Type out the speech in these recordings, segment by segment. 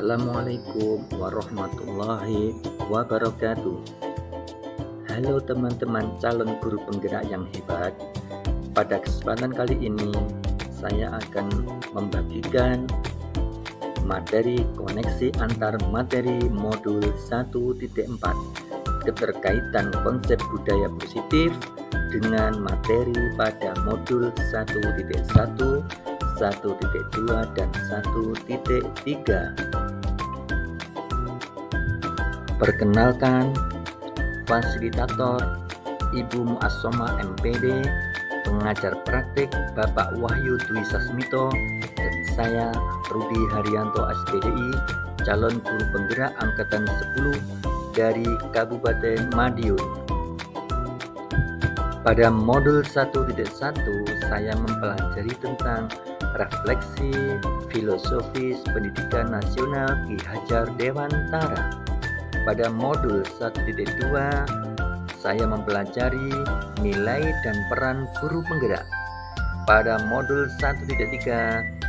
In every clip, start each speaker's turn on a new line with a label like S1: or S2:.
S1: Assalamualaikum warahmatullahi wabarakatuh. Halo teman-teman calon guru penggerak yang hebat. Pada kesempatan kali ini saya akan membagikan materi koneksi antar materi modul 1.4, keterkaitan konsep budaya positif dengan materi pada modul 1.1, 1.2 dan 1.3. Perkenalkan, fasilitator Ibu Muassomah MPD, pengajar praktik Bapak Wahyu Dwi Sasmito, dan saya Rudi Haryanto SPDI, calon guru penggerak angkatan 10 dari Kabupaten Madiun. Pada modul 1.1 saya mempelajari tentang refleksi filosofis pendidikan nasional Ki Hajar Dewantara. Pada modul 1.2 saya mempelajari nilai dan peran guru penggerak. Pada modul 1.3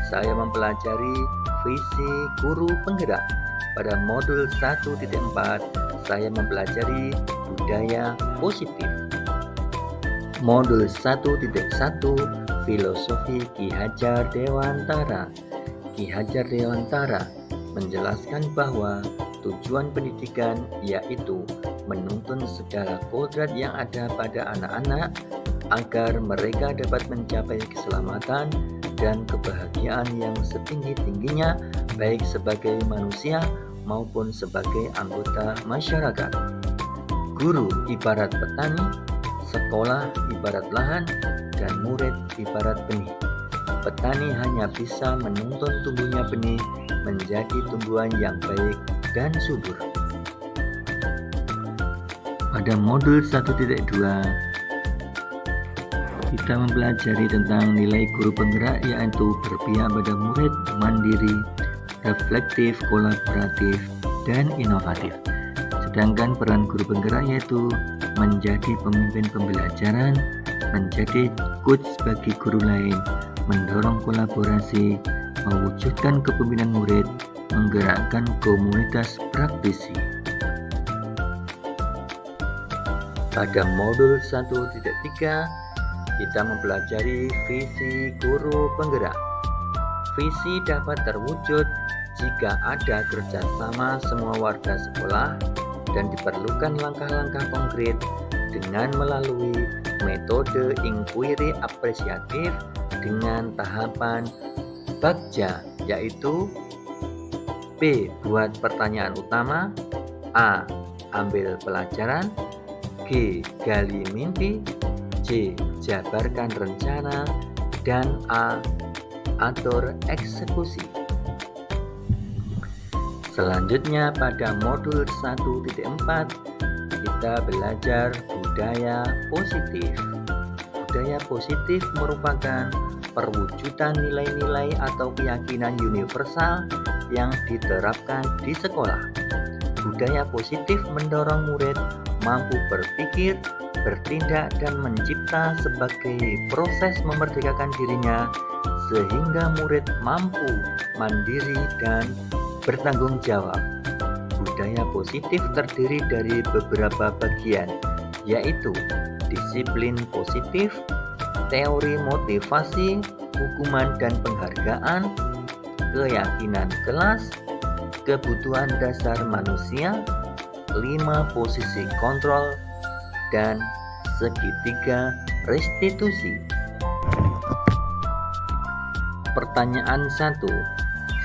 S1: saya mempelajari visi guru penggerak. Pada modul 1.4 saya mempelajari budaya positif. Modul 1.1 Filosofi Ki Hajar Dewantara. Ki Hajar Dewantara menjelaskan bahwa tujuan pendidikan yaitu menuntun segala kodrat yang ada pada anak-anak agar mereka dapat mencapai keselamatan dan kebahagiaan yang setinggi-tingginya, baik sebagai manusia maupun sebagai anggota masyarakat. Guru ibarat petani, sekolah ibarat lahan, dan murid ibarat benih. Petani hanya bisa menuntun tumbuhnya benih menjadi tumbuhan yang baik dan subur. Pada modul 1.2 kita mempelajari tentang nilai guru penggerak, yaitu berpihak pada murid, mandiri, reflektif, kolaboratif, dan inovatif. Sedangkan peran guru penggerak yaitu menjadi pemimpin pembelajaran, menjadi coach bagi guru lain, mendorong kolaborasi, mewujudkan kepemimpinan murid, menggerakkan komunitas praktisi. Pada modul 1.3 kita mempelajari visi guru penggerak. Visi dapat terwujud jika ada kerjasama semua warga sekolah dan diperlukan langkah-langkah konkret dengan melalui metode inquiry apresiatif dengan tahapan bagja, yaitu B. Buat pertanyaan utama, A. Ambil pelajaran, G. Gali mimpi, C. Jabarkan rencana, dan A. Atur eksekusi. Selanjutnya pada modul 1.4 kita belajar budaya positif. Budaya positif merupakan perwujudan nilai-nilai atau keyakinan universal yang diterapkan di sekolah. Budaya positif mendorong murid mampu berpikir, bertindak, dan mencipta sebagai proses memerdekakan dirinya sehingga murid mampu mandiri dan bertanggung jawab. Budaya positif terdiri dari beberapa bagian, yaitu disiplin positif, teori motivasi, hukuman dan penghargaan, keyakinan kelas, kebutuhan dasar manusia, 5 posisi kontrol, dan segitiga restitusi. Pertanyaan 1.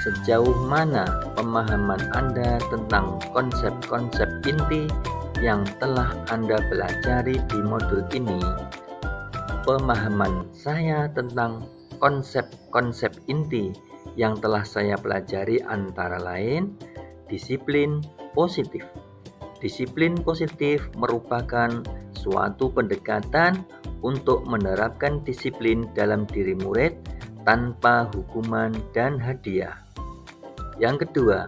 S1: Sejauh mana pemahaman Anda tentang konsep-konsep inti yang telah Anda pelajari di modul ini? Pemahaman saya tentang konsep-konsep inti yang telah saya pelajari antara lain disiplin positif. Disiplin positif merupakan suatu pendekatan untuk menerapkan disiplin dalam diri murid tanpa hukuman dan hadiah. Yang kedua,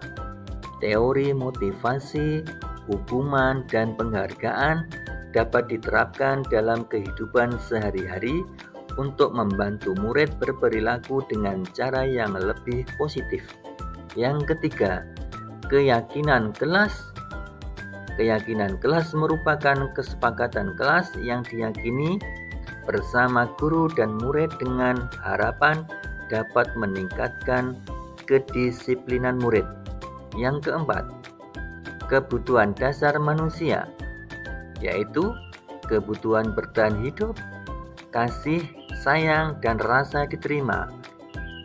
S1: teori motivasi, hukuman, dan penghargaan dapat diterapkan dalam kehidupan sehari-hari untuk membantu murid berperilaku dengan cara yang lebih positif. Yang ketiga, Keyakinan kelas. Keyakinan kelas merupakan kesepakatan kelas yang diyakini bersama guru dan murid dengan harapan dapat meningkatkan kedisiplinan murid. Yang keempat, kebutuhan dasar manusia, yaitu kebutuhan bertahan hidup, kasih, sayang, dan rasa diterima,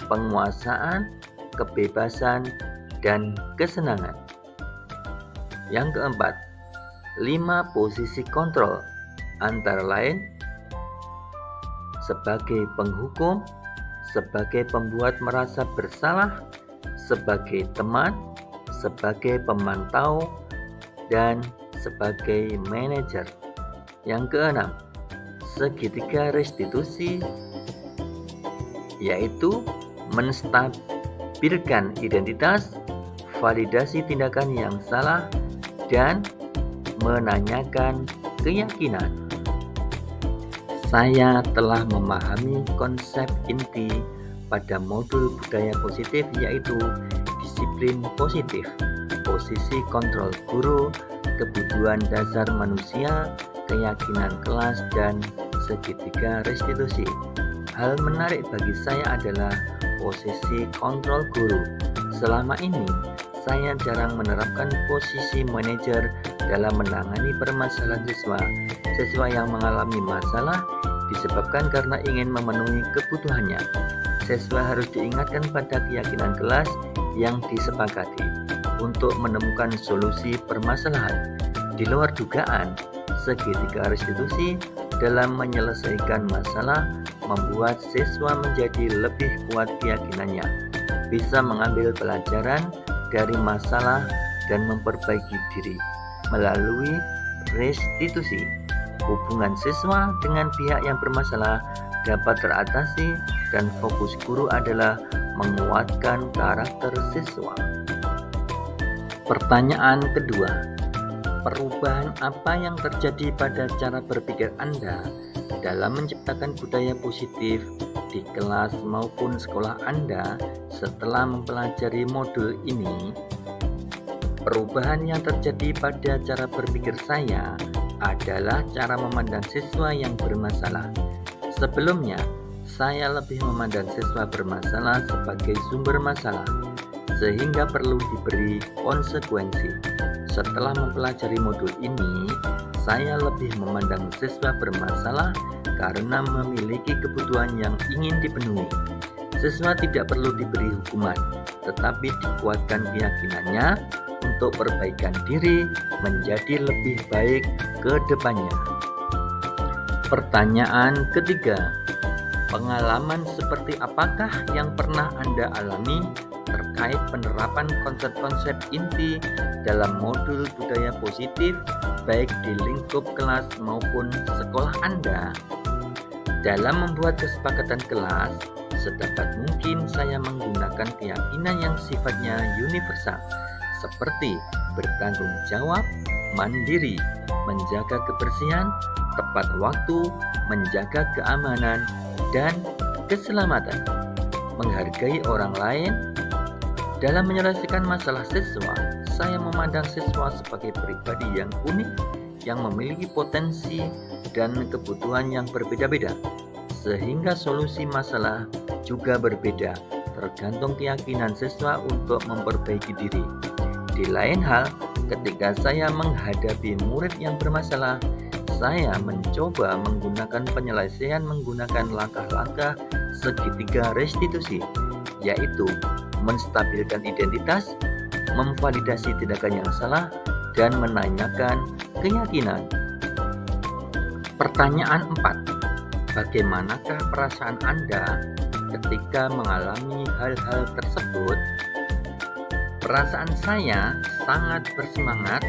S1: penguasaan, kebebasan, dan kesenangan. Yang keempat, 5 posisi kontrol, antara lain sebagai penghukum, sebagai pembuat merasa bersalah, sebagai teman, sebagai pemantau, dan sebagai manajer. Yang keenam, segitiga restitusi, yaitu menstabilkan identitas, validasi tindakan yang salah, dan menanyakan keyakinan. Saya telah memahami konsep inti pada modul budaya positif, yaitu disiplin positif, posisi kontrol guru, kebutuhan dasar manusia, keyakinan kelas, dan segitiga restitusi. Hal menarik bagi saya adalah posisi kontrol guru. Selama ini, saya jarang menerapkan posisi manajer dalam menangani permasalahan siswa yang mengalami masalah disebabkan karena ingin memenuhi kebutuhannya. Siswa harus diingatkan pada keyakinan kelas yang disepakati untuk menemukan solusi permasalahan. Di luar dugaan, segitiga restitusi dalam menyelesaikan masalah membuat siswa menjadi lebih kuat keyakinannya, bisa mengambil pelajaran dari masalah dan memperbaiki diri. Melalui restitusi, hubungan siswa dengan pihak yang bermasalah dapat teratasi dan fokus guru adalah menguatkan karakter siswa. Pertanyaan kedua, perubahan apa yang terjadi pada cara berpikir Anda dalam menciptakan budaya positif di kelas maupun sekolah Anda setelah mempelajari modul ini? Perubahan yang terjadi pada cara berpikir saya adalah cara memandang siswa yang bermasalah. Sebelumnya, saya lebih memandang siswa bermasalah sebagai sumber masalah, sehingga perlu diberi konsekuensi. Setelah mempelajari modul ini, saya lebih memandang siswa bermasalah karena memiliki kebutuhan yang ingin dipenuhi. Siswa tidak perlu diberi hukuman, tetapi dikuatkan keyakinannya untuk perbaikan diri menjadi lebih baik ke depannya. Pertanyaan ketiga, pengalaman seperti apakah yang pernah Anda alami terkait penerapan konsep-konsep inti dalam modul budaya positif baik di lingkup kelas maupun sekolah Anda? Dalam membuat kesepakatan kelas, sedapat mungkin saya menggunakan keyakinan yang sifatnya universal, seperti bertanggung jawab, mandiri, menjaga kebersihan, tepat waktu, menjaga keamanan, dan keselamatan, menghargai orang lain. Dalam menyelesaikan masalah siswa, saya memandang siswa sebagai pribadi yang unik, yang memiliki potensi dan kebutuhan yang berbeda-beda, sehingga solusi masalah juga berbeda, tergantung keyakinan siswa untuk memperbaiki diri. Di lain hal, ketika saya menghadapi murid yang bermasalah, saya mencoba menggunakan penyelesaian menggunakan langkah-langkah segitiga restitusi, yaitu menstabilkan identitas, memvalidasi tindakan yang salah, dan menanyakan keyakinan. Pertanyaan 4. Bagaimanakah perasaan Anda ketika mengalami hal-hal tersebut? Perasaan saya sangat bersemangat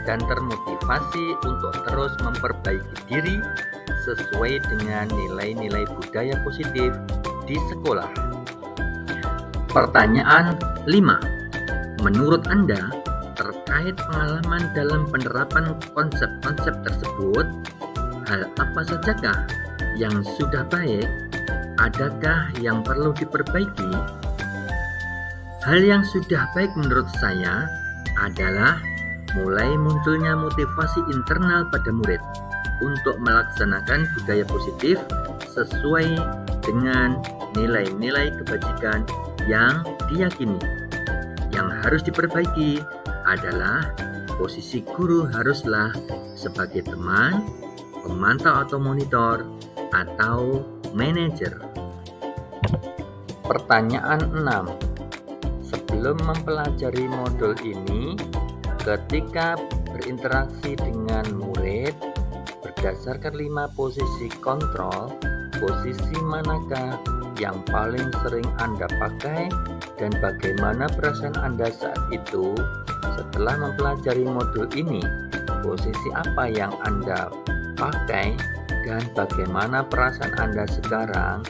S1: dan termotivasi untuk terus memperbaiki diri sesuai dengan nilai-nilai budaya positif di sekolah. Pertanyaan 5. Menurut Anda, terkait pengalaman dalam penerapan konsep-konsep tersebut, hal apa sajakah yang sudah baik? Adakah yang perlu diperbaiki? Hal yang sudah baik menurut saya adalah mulai munculnya motivasi internal pada murid untuk melaksanakan budaya positif sesuai dengan nilai-nilai kebajikan yang diyakini. Yang harus diperbaiki adalah posisi guru haruslah sebagai teman, pemantau atau monitor, atau manajer. Pertanyaan 6. Sebelum mempelajari modul ini, ketika berinteraksi dengan murid, berdasarkan 5 posisi kontrol, posisi manakah yang paling sering Anda pakai dan bagaimana perasaan Anda saat itu? Setelah mempelajari modul ini, posisi apa yang Anda pakai dan bagaimana perasaan Anda sekarang?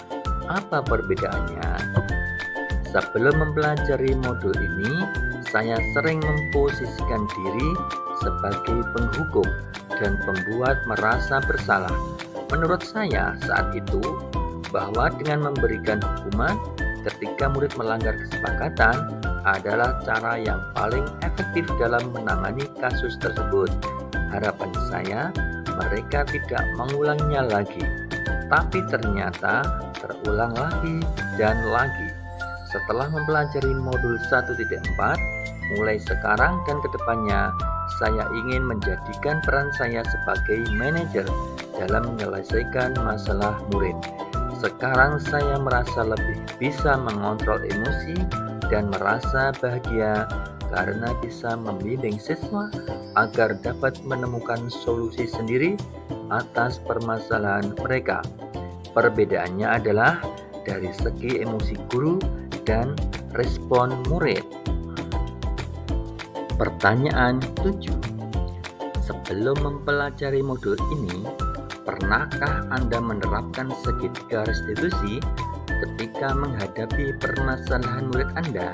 S1: Apa perbedaannya? Sebelum mempelajari modul ini, saya sering memposisikan diri sebagai penghukum dan pembuat merasa bersalah. Menurut saya saat itu, bahwa dengan memberikan hukuman ketika murid melanggar kesepakatan adalah cara yang paling efektif dalam menangani kasus tersebut. Harapan saya, mereka tidak mengulanginya lagi. Tapi ternyata terulang lagi dan lagi. Setelah mempelajari modul 1.4, mulai sekarang dan kedepannya, saya ingin menjadikan peran saya sebagai manajer dalam menyelesaikan masalah murid. Sekarang saya merasa lebih bisa mengontrol emosi dan merasa bahagia karena bisa membimbing siswa agar dapat menemukan solusi sendiri atas permasalahan mereka. Perbedaannya adalah dari segi emosi guru dan respon murid. Pertanyaan 7. Sebelum mempelajari modul ini, pernahkah Anda menerapkan segitiga restitusi ketika menghadapi permasalahan murid Anda?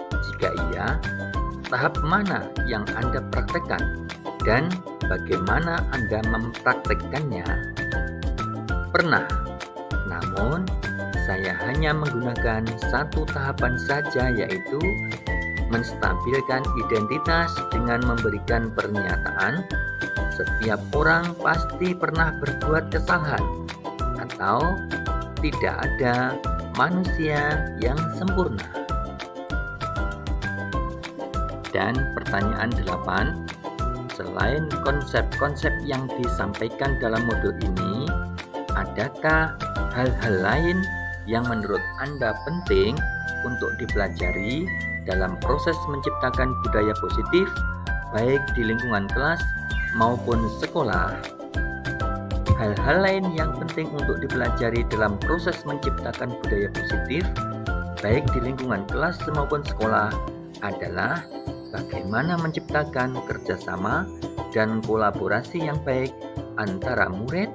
S1: Jika iya, tahap mana yang Anda praktekkan dan bagaimana Anda mempraktekkannya? Pernah, namun saya hanya menggunakan satu tahapan saja, yaitu menstabilkan identitas dengan memberikan pernyataan setiap orang pasti pernah berbuat kesalahan atau tidak ada manusia yang sempurna. Dan pertanyaan 8, selain konsep-konsep yang disampaikan dalam modul ini, adakah hal-hal lain yang menurut Anda penting untuk dipelajari dalam proses menciptakan budaya positif, baik di lingkungan kelas maupun sekolah? Hal-hal lain yang penting untuk dipelajari dalam proses menciptakan budaya positif, baik di lingkungan kelas maupun sekolah, adalah bagaimana menciptakan kerjasama dan kolaborasi yang baik antara murid,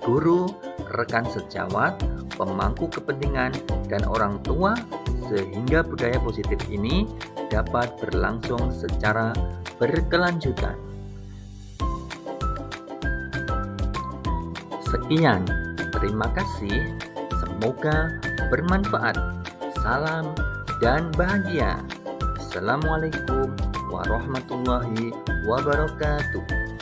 S1: guru, rekan sejawat, pemangku kepentingan, dan orang tua, sehingga budaya positif ini dapat berlangsung secara berkelanjutan. Sekian, terima kasih, semoga bermanfaat. Salam dan bahagia. Assalamualaikum warahmatullahi wabarakatuh.